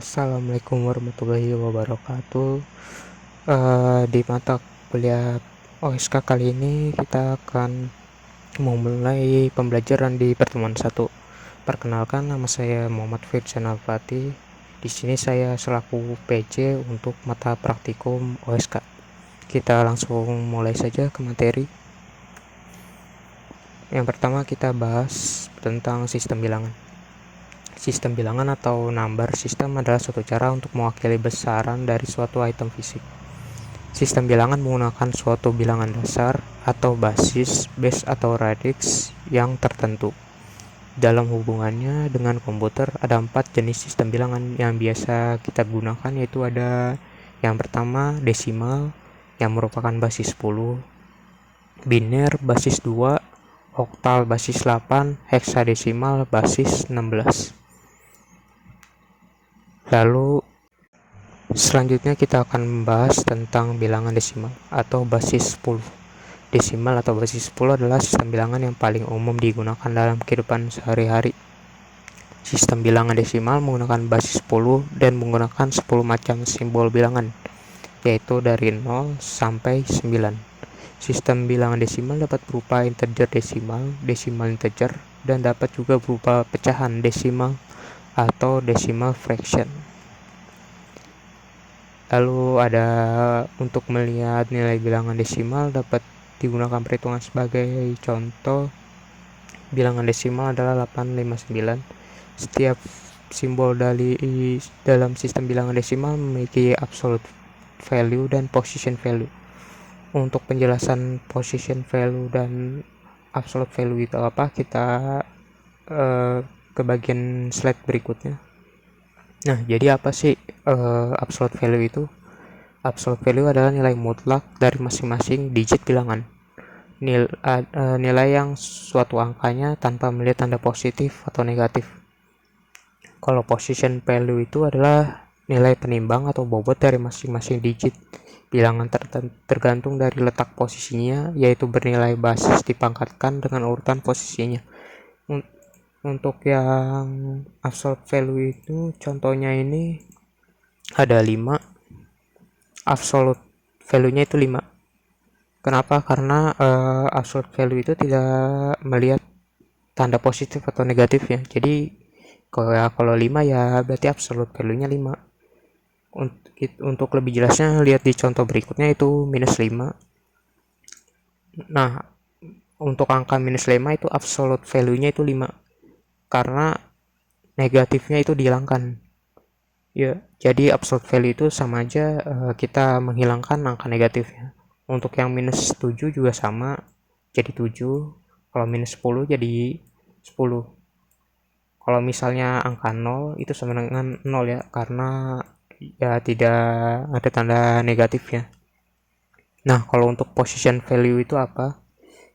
Assalamualaikum warahmatullahi wabarakatuh. Di mata kuliah OSK kali ini kita akan memulai pembelajaran di pertemuan 1. Perkenalkan, nama saya Muhammad Firjan Al-Fatih. Di sini saya selaku PC untuk mata praktikum OSK. Kita langsung mulai saja ke materi. Yang pertama kita bahas tentang sistem bilangan. Sistem bilangan atau number system adalah suatu cara untuk mewakili besaran dari suatu item fisik. Sistem bilangan menggunakan suatu bilangan dasar atau basis, base atau radix yang tertentu. Dalam hubungannya dengan komputer ada 4 jenis sistem bilangan yang biasa kita gunakan, yaitu ada yang pertama desimal yang merupakan basis 10, biner basis 2, oktal basis 8, heksadesimal basis 16. Lalu selanjutnya kita akan membahas tentang bilangan desimal atau basis 10. Desimal atau basis 10 adalah sistem bilangan yang paling umum digunakan dalam kehidupan sehari-hari. Sistem bilangan desimal menggunakan basis 10 dan menggunakan 10 macam simbol bilangan, yaitu dari 0 sampai 9. Sistem bilangan desimal dapat berupa integer desimal, desimal integer, dan dapat juga berupa pecahan desimal atau decimal fraction. Lalu ada untuk melihat nilai bilangan desimal dapat digunakan perhitungan. Sebagai contoh, bilangan desimal adalah 859. Setiap simbol dalam sistem bilangan desimal memiliki absolute value dan position value. Untuk penjelasan position value dan absolute value itu apa, kita ke bagian slide berikutnya. Nah, jadi apa sih absolute value itu? Absolute value adalah nilai mutlak dari masing-masing digit bilangan. Nilai yang suatu angkanya tanpa melihat tanda positif atau negatif. Kalau position value itu adalah nilai penimbang atau bobot dari masing-masing digit bilangan tergantung dari letak posisinya, yaitu bernilai basis dipangkatkan dengan urutan posisinya. Untuk yang absolute value itu contohnya ini ada 5. Absolute value-nya itu 5. Kenapa? Karena absolute value itu tidak melihat tanda positif atau negatifnya. Jadi kalau 5 ya berarti absolute value-nya 5. Untuk lebih jelasnya lihat di contoh berikutnya, itu minus 5. Nah, untuk angka minus 5 itu absolute value-nya itu 5. Karena negatifnya itu dihilangkan. Ya, jadi absolute value itu sama aja kita menghilangkan angka negatifnya. Untuk yang minus 7 juga sama, jadi 7. Kalau minus 10 jadi 10. Kalau misalnya angka 0 itu sama dengan 0 ya, karena ya tidak ada tanda negatifnya. Nah, kalau untuk position value itu apa?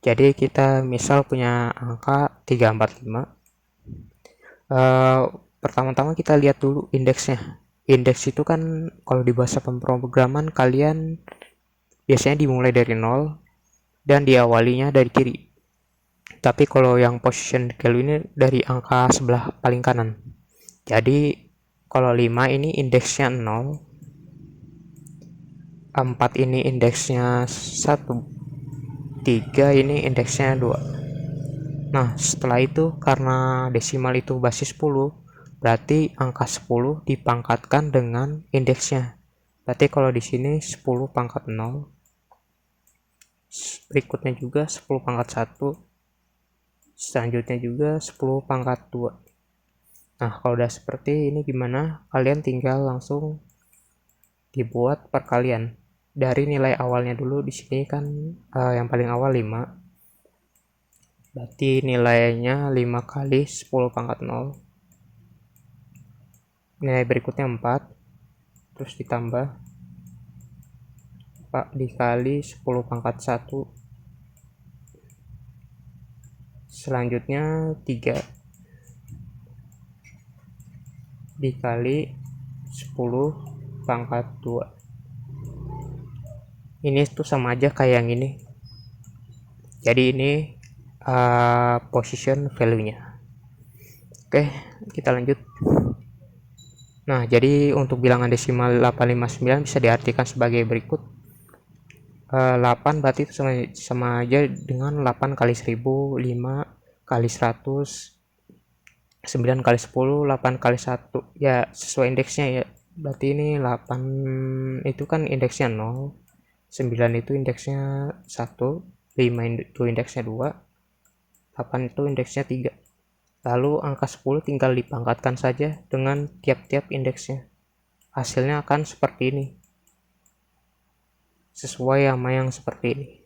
Jadi kita misal punya angka 345. Pertama-tama kita lihat dulu indeksnya. Indeks itu kan kalau di bahasa pemrograman kalian biasanya dimulai dari 0 dan diawalinya dari kiri. Tapi kalau yang position value ini dari angka sebelah paling kanan. Jadi kalau 5 ini indeksnya 0, 4 ini indeksnya 1, 3 ini indeksnya 2. Nah, setelah itu karena desimal itu basis 10, berarti angka 10 dipangkatkan dengan indeksnya. Berarti kalau di sini 10 pangkat 0, berikutnya juga 10 pangkat 1, selanjutnya juga 10 pangkat 2. Nah, kalau udah seperti ini gimana? Kalian tinggal langsung dibuat perkalian. Dari nilai awalnya dulu, di sini kan yang paling awal 5. Berarti nilainya 5 kali 10 pangkat 0. Nilai berikutnya 4. Terus ditambah 4 dikali 10 pangkat 1. Selanjutnya 3 dikali 10 pangkat 2. Ini tuh sama aja kayak yang ini. Jadi ini position value-nya. Oke, kita lanjut. Nah, jadi untuk bilangan desimal 859 bisa diartikan sebagai berikut. 8 berarti itu sama aja dengan 8 kali 1000, 5 kali 100, 9 kali 10, 8 kali 1. Ya, sesuai indeksnya ya. Berarti ini 8 itu kan indeksnya 0, 9 itu indeksnya 1, 5 itu indeksnya 2, 8 itu indeksnya 3. Lalu angka 10 tinggal dipangkatkan saja dengan tiap-tiap indeksnya. Hasilnya akan seperti ini. Sesuai sama yang seperti ini.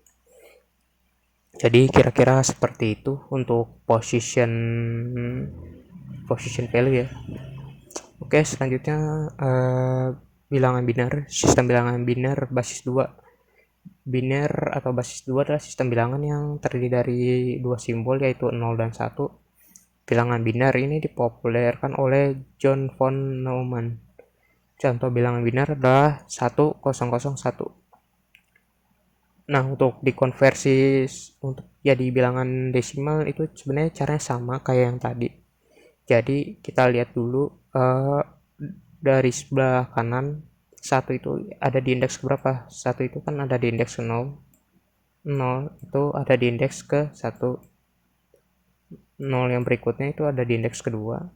Jadi kira-kira seperti itu untuk position value ya. Oke, selanjutnya bilangan biner, sistem bilangan biner basis 2. Biner atau basis 2 adalah sistem bilangan yang terdiri dari dua simbol yaitu 0 dan 1. Bilangan biner ini dipopulerkan oleh John von Neumann. Contoh bilangan biner adalah 1001. Nah, untuk dikonversi untuk jadi bilangan desimal itu sebenarnya caranya sama kayak yang tadi. Jadi kita lihat dulu dari sebelah kanan, satu itu ada di indeks berapa? Satu itu kan ada di indeks 0. 0 itu ada di indeks ke 1. 0 yang berikutnya itu ada di indeks kedua.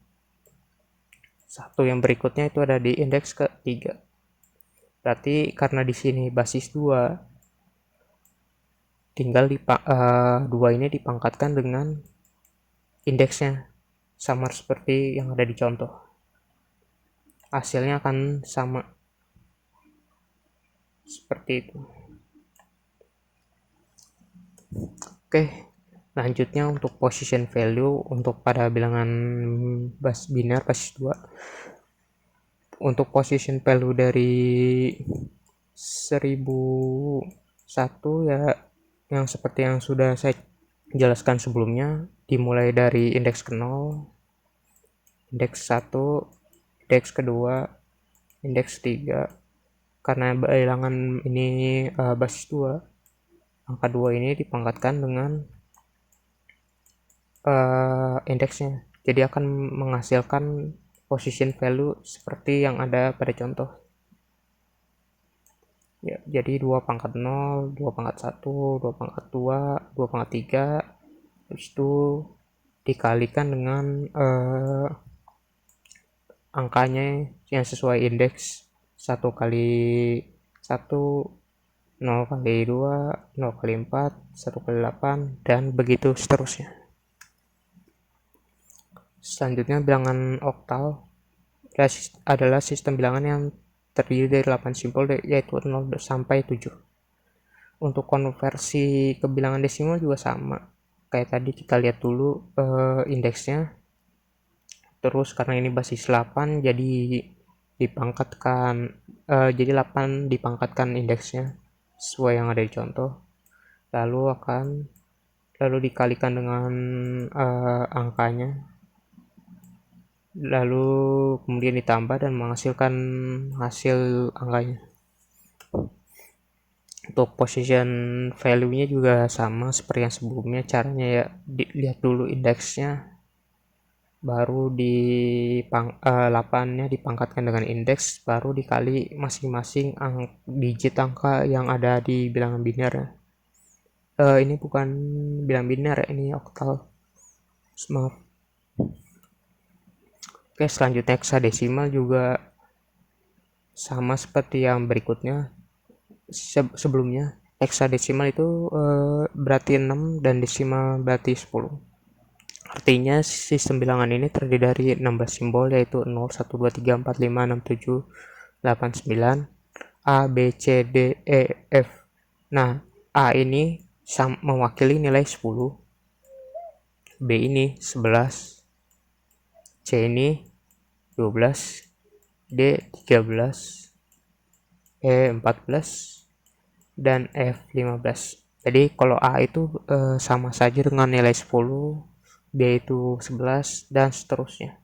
1 yang berikutnya itu ada di indeks ketiga. Berarti karena di sini basis 2, tinggal 2 ini dipangkatkan dengan indeksnya sama seperti yang ada di contoh. Hasilnya akan sama seperti itu. Oke, lanjutnya untuk position value untuk pada bilangan biner basis 2. Untuk position value dari 1001 ya yang seperti yang sudah saya jelaskan sebelumnya, dimulai dari indeks ke 0, indeks 1, indeks kedua, indeks 3. Karena bilangan ini basis 2, angka 2 ini dipangkatkan dengan indeksnya. Jadi akan menghasilkan position value seperti yang ada pada contoh. Ya, jadi 2 pangkat 0, 2 pangkat 1, 2 pangkat 2, 2 pangkat 3, habis itu dikalikan dengan angkanya yang sesuai indeks 1 kali 1, 0 kali 2, 0 kali 4, 1 kali 8, dan begitu seterusnya. Selanjutnya bilangan oktal adalah sistem bilangan yang terdiri dari 8 simbol yaitu 0 sampai 7. Untuk konversi ke bilangan desimal juga sama. Kayak tadi kita lihat dulu indeksnya. Terus karena ini basis 8 jadi dipangkatkan jadi 8 dipangkatkan indeksnya sesuai yang ada di contoh. Lalu dikalikan dengan angkanya, lalu kemudian ditambah dan menghasilkan hasil angkanya. Untuk position value-nya juga sama seperti yang sebelumnya. Caranya ya dilihat dulu indeksnya, baru 8-nya dipangkatkan dengan indeks, baru dikali masing-masing digit angka yang ada di bilangan biner. Ini bukan bilangan biner, ini oktal. Maaf. Oke, selanjutnya hexadesimal juga sama seperti yang berikutnya. Sebelumnya hexadesimal itu berarti 6 dan desimal berarti 10. Artinya sistem bilangan ini terdiri dari 16 simbol yaitu 0, 1, 2, 3, 4, 5, 6, 7, 8, 9, A, B, C, D, E, F. Nah, A ini mewakili nilai 10, B ini 11, C ini 12, D 13, E 14, dan F 15. Jadi kalau A itu sama saja dengan nilai 10, B itu 11, dan seterusnya.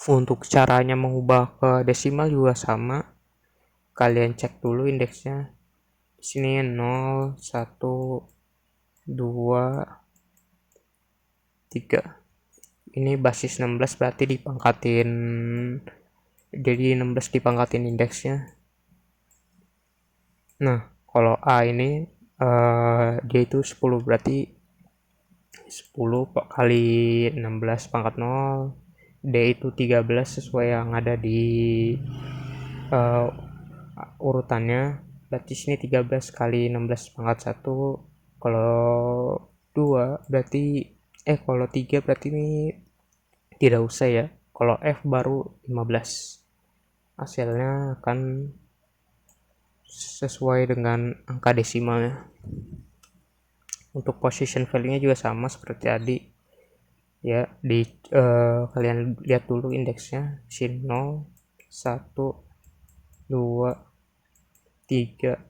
Untuk caranya mengubah ke desimal juga sama. Kalian cek dulu indeksnya. Di sini 0, 1, 2, 3. Ini basis 16 berarti dipangkatin jadi 16 dipangkatin indeksnya. Nah, kalau A ini dia itu 10, berarti 10 kali 16 pangkat 0. D itu 13 sesuai yang ada di uh, urutannya. Berarti sini 13 kali 16 pangkat 1. Kalau 2 berarti kalau 3 berarti ini tidak usah ya. Kalau F baru 15. Hasilnya akan sesuai dengan angka desimalnya. Untuk position value-nya juga sama seperti tadi. Ya, kalian lihat dulu indeksnya. Sini 0, 1, 2, 3.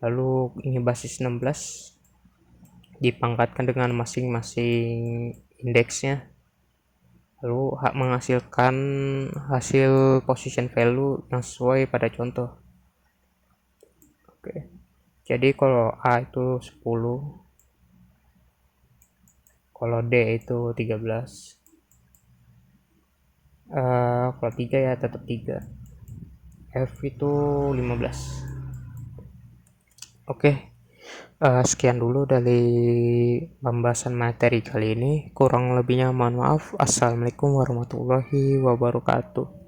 Lalu ini basis 16 dipangkatkan dengan masing-masing indeksnya, lalu menghasilkan hasil position value yang sesuai pada contoh. Oke. Jadi kalau A itu 10, kalau D itu 13, kalau 3 ya tetap 3, F itu 15. Oke. Sekian dulu dari pembahasan materi kali ini. Kurang lebihnya mohon maaf. Assalamualaikum warahmatullahi wabarakatuh.